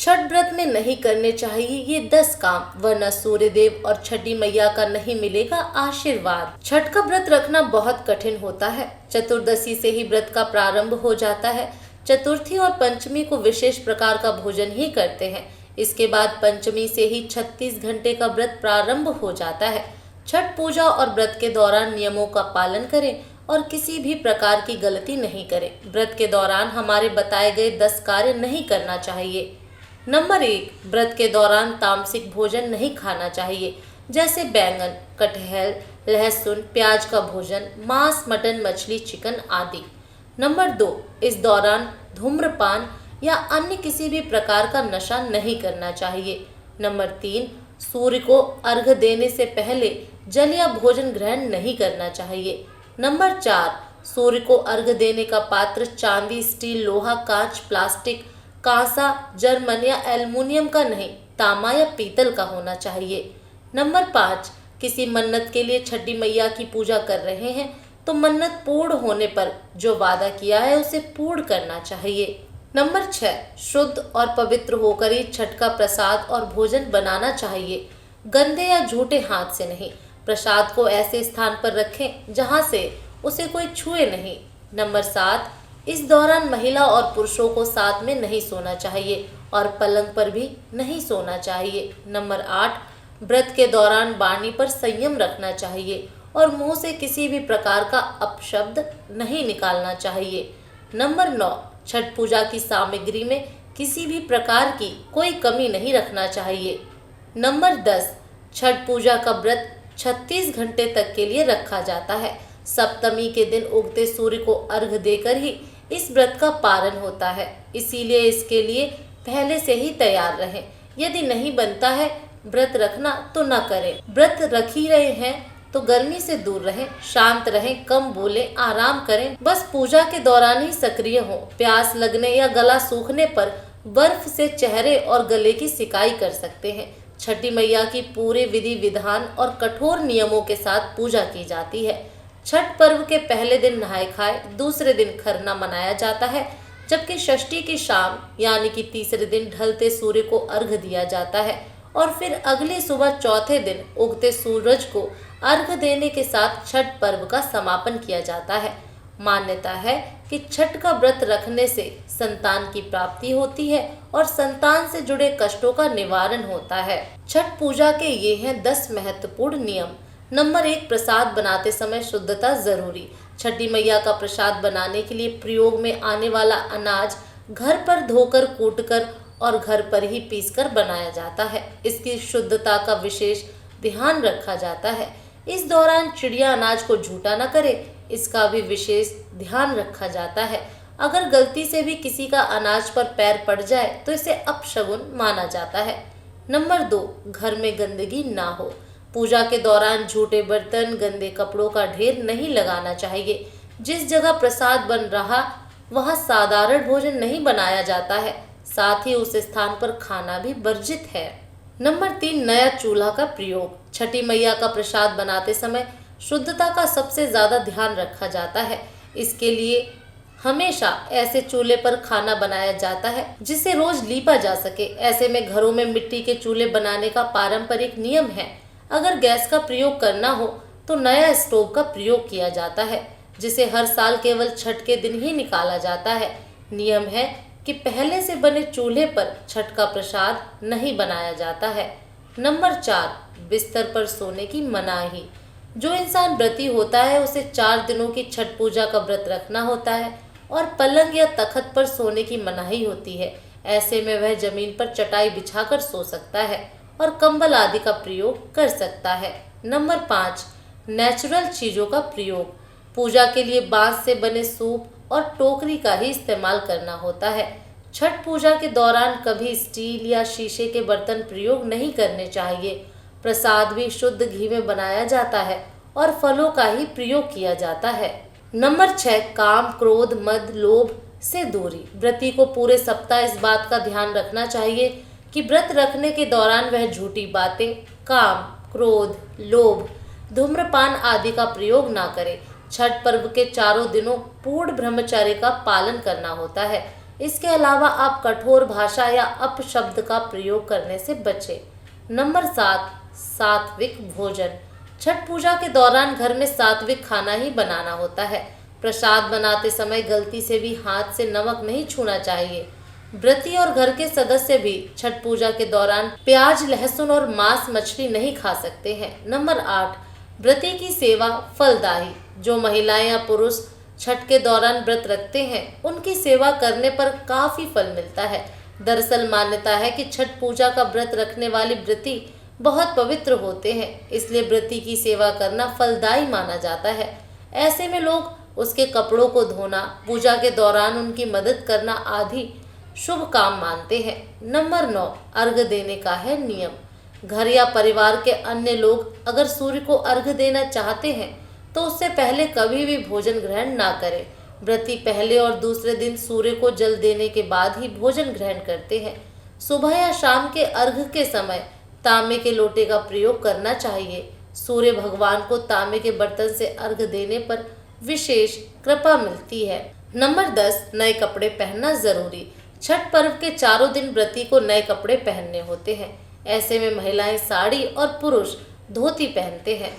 छठ व्रत में नहीं करने चाहिए ये 10 काम, वरना सूर्य देव और छठी मैया का नहीं मिलेगा आशीर्वाद। छठ का व्रत रखना बहुत कठिन होता है। चतुर्दशी से ही व्रत का प्रारंभ हो जाता है। चतुर्थी और पंचमी को विशेष प्रकार का भोजन ही करते हैं। इसके बाद पंचमी से ही 36 घंटे का व्रत प्रारंभ हो जाता है। छठ पूजा और व्रत के दौरान नियमों का पालन करें और किसी भी प्रकार की गलती नहीं करें। व्रत के दौरान हमारे बताए गए 10 कार्य नहीं करना चाहिए। नंबर 1, व्रत के दौरान तामसिक भोजन नहीं खाना चाहिए, जैसे बैंगन, कटहल, लहसुन, प्याज का भोजन, मांस, मटन, मछली, चिकन आदि। नंबर 2, इस दौरान धूम्रपान या अन्य किसी भी प्रकार का नशा नहीं करना चाहिए। नंबर 3, सूर्य को अर्घ्य देने से पहले जल या भोजन ग्रहण नहीं करना चाहिए। नंबर 4, सूर्य को अर्घ्य देने का पात्र चांदी, स्टील, लोहा, कांच, प्लास्टिक, कांसा, जर्मन या एल्युमिनियम का नहीं, तांबा या पीतल का होना चाहिए। नंबर 5, किसी मन्नत के लिए छठी मैया की पूजा कर रहे हैं तो मन्नत पूर्ण होने पर जो वादा किया है उसे पूर्ण करना चाहिए। नंबर 6, शुद्ध और पवित्र होकर ही छठ का प्रसाद और भोजन बनाना चाहिए, गंदे या झूठे हाथ से नहीं। प्रसाद को ऐसे स्थान पर रखें जहां से उसे कोई छुए नहीं। नंबर 7, इस दौरान महिला और पुरुषों को साथ में नहीं सोना चाहिए और पलंग पर भी नहीं सोना चाहिए। नंबर 8, व्रत के दौरान वाणी पर संयम रखना चाहिए और मुंह से किसी भी प्रकार का अपशब्द नहीं निकालना चाहिए। नंबर 9, छठ पूजा की सामग्री में किसी भी प्रकार की कोई कमी नहीं रखना चाहिए। नंबर 10, छठ पूजा का व्रत 36 घंटे तक के लिए रखा जाता है। सप्तमी के दिन उगते सूर्य को अर्घ्य देकर ही इस व्रत का पारण होता है, इसीलिए इसके लिए पहले से ही तैयार रहें। यदि नहीं बनता है व्रत रखना तो न करें। व्रत रख ही रहे हैं तो गर्मी से दूर रहें, शांत रहें, कम बोलें, आराम करें, बस पूजा के दौरान ही सक्रिय हों। प्यास लगने या गला सूखने पर बर्फ से चेहरे और गले की सिकाई कर सकते हैं। छठी मैया की पूरे विधि विधान और कठोर नियमों के साथ पूजा की जाती है। छठ पर्व के पहले दिन नहाय खाए, दूसरे दिन खरना मनाया जाता है, जबकि षष्ठी की शाम यानी कि तीसरे दिन ढलते सूर्य को अर्घ्य दिया जाता है और फिर अगली सुबह चौथे दिन उगते सूरज को अर्घ्य देने के साथ छठ पर्व का समापन किया जाता है। मान्यता है कि छठ का व्रत रखने से संतान की प्राप्ति होती है और संतान से जुड़े कष्टों का निवारण होता है। छठ पूजा के ये हैं 10 महत्वपूर्ण नियम। नंबर 1, प्रसाद बनाते समय शुद्धता जरूरी। छठी मैया का प्रसाद बनाने के लिए प्रयोग में आने वाला अनाज घर पर धोकर, कूटकर और घर पर ही पीसकर बनाया जाता है। इसकी शुद्धता का विशेष ध्यान रखा जाता है। इस दौरान चिड़िया अनाज को झूठा न करे, इसका भी विशेष ध्यान रखा जाता है। अगर गलती से भी किसी का अनाज पर पैर पड़ जाए तो इसे अपशगुन माना जाता है। नंबर 2, घर में गंदगी ना हो। पूजा के दौरान झूठे बर्तन, गंदे कपड़ों का ढेर नहीं लगाना चाहिए। जिस जगह प्रसाद बन रहा वहां साधारण भोजन नहीं बनाया जाता है, साथ ही उस स्थान पर खाना भी वर्जित है। नंबर 3, नया चूल्हा का प्रयोग। छठी मैया का प्रसाद बनाते समय शुद्धता का सबसे ज्यादा ध्यान रखा जाता है। इसके लिए हमेशा ऐसे चूल्हे पर खाना बनाया जाता है जिसे रोज लीपा जा सके। ऐसे में घरों में मिट्टी के चूल्हे बनाने का पारंपरिक नियम है। अगर गैस का प्रयोग करना हो तो नया स्टोव का प्रयोग किया जाता है, जिसे हर साल केवल छठ के दिन ही निकाला जाता है। नियम है कि पहले से बने चूल्हे पर छठ का प्रसाद नहीं बनाया जाता है। नंबर 4, बिस्तर पर सोने की मनाही। जो इंसान व्रती होता है उसे 4 दिनों की छठ पूजा का व्रत रखना होता है और पलंग या तखत पर सोने की मनाही होती है। ऐसे में वह जमीन पर चटाई बिछाकर सो सकता है और कंबल आदि का प्रयोग कर सकता है। नंबर 5, नेचुरल चीजों का प्रयोग। पूजा के लिए बांस से बने सूप और टोकरी का ही इस्तेमाल करना होता है। छठ पूजा के दौरान कभी स्टील या शीशे के बर्तन प्रयोग नहीं करने चाहिए। प्रसाद भी शुद्ध घी में बनाया जाता है और फलों का ही प्रयोग किया जाता है। नंबर 6, काम, क्रोध, मद, लोभ से दूरी। व्रती को पूरे सप्ताह इस बात का ध्यान रखना चाहिए कि व्रत रखने के दौरान वह झूठी बातें, काम, क्रोध, लोभ, धूम्रपान आदि का प्रयोग ना करे। छठ पर्व के चारों दिनों पूर्ण ब्रह्मचर्य का पालन करना होता है। इसके अलावा आप कठोर भाषा या अपशब्द का प्रयोग करने से बचें। नंबर 7, सात्विक भोजन। छठ पूजा के दौरान घर में सात्विक खाना ही बनाना होता है। प्रसाद बनाते समय गलती से भी हाथ से नमक नहीं छूना चाहिए। व्रती और घर के सदस्य भी छठ पूजा के दौरान प्याज, लहसुन और मांस मछली नहीं खा सकते हैं। नंबर 8, व्रती की सेवा फलदायी। जो महिलाएं या पुरुष छठ के दौरान व्रत रखते हैं उनकी सेवा करने पर काफी फल मिलता है। दरअसल मान्यता है कि छठ पूजा का व्रत रखने वाली व्रती बहुत पवित्र होते हैं, इसलिए व्रती की सेवा करना फलदायी माना जाता है। ऐसे में लोग उसके कपड़ों को धोना, पूजा के दौरान उनकी मदद करना आदि शुभ काम मानते हैं। नंबर 9, अर्घ देने का है नियम। घर या परिवार के अन्य लोग अगर सूर्य को अर्घ देना चाहते हैं तो उससे पहले कभी भी भोजन ग्रहण ना करें। व्रती पहले और दूसरे दिन सूर्य को जल देने के बाद ही भोजन ग्रहण करते हैं। सुबह या शाम के अर्घ के समय तांबे के लोटे का प्रयोग करना चाहिए। सूर्य भगवान को तांबे के बर्तन से अर्घ देने पर विशेष कृपा मिलती है। नंबर 10, नए कपड़े पहनना जरूरी। छठ पर्व के चारों दिन व्रती को नए कपड़े पहनने होते हैं। ऐसे में महिलाएं साड़ी और पुरुष धोती पहनते हैं।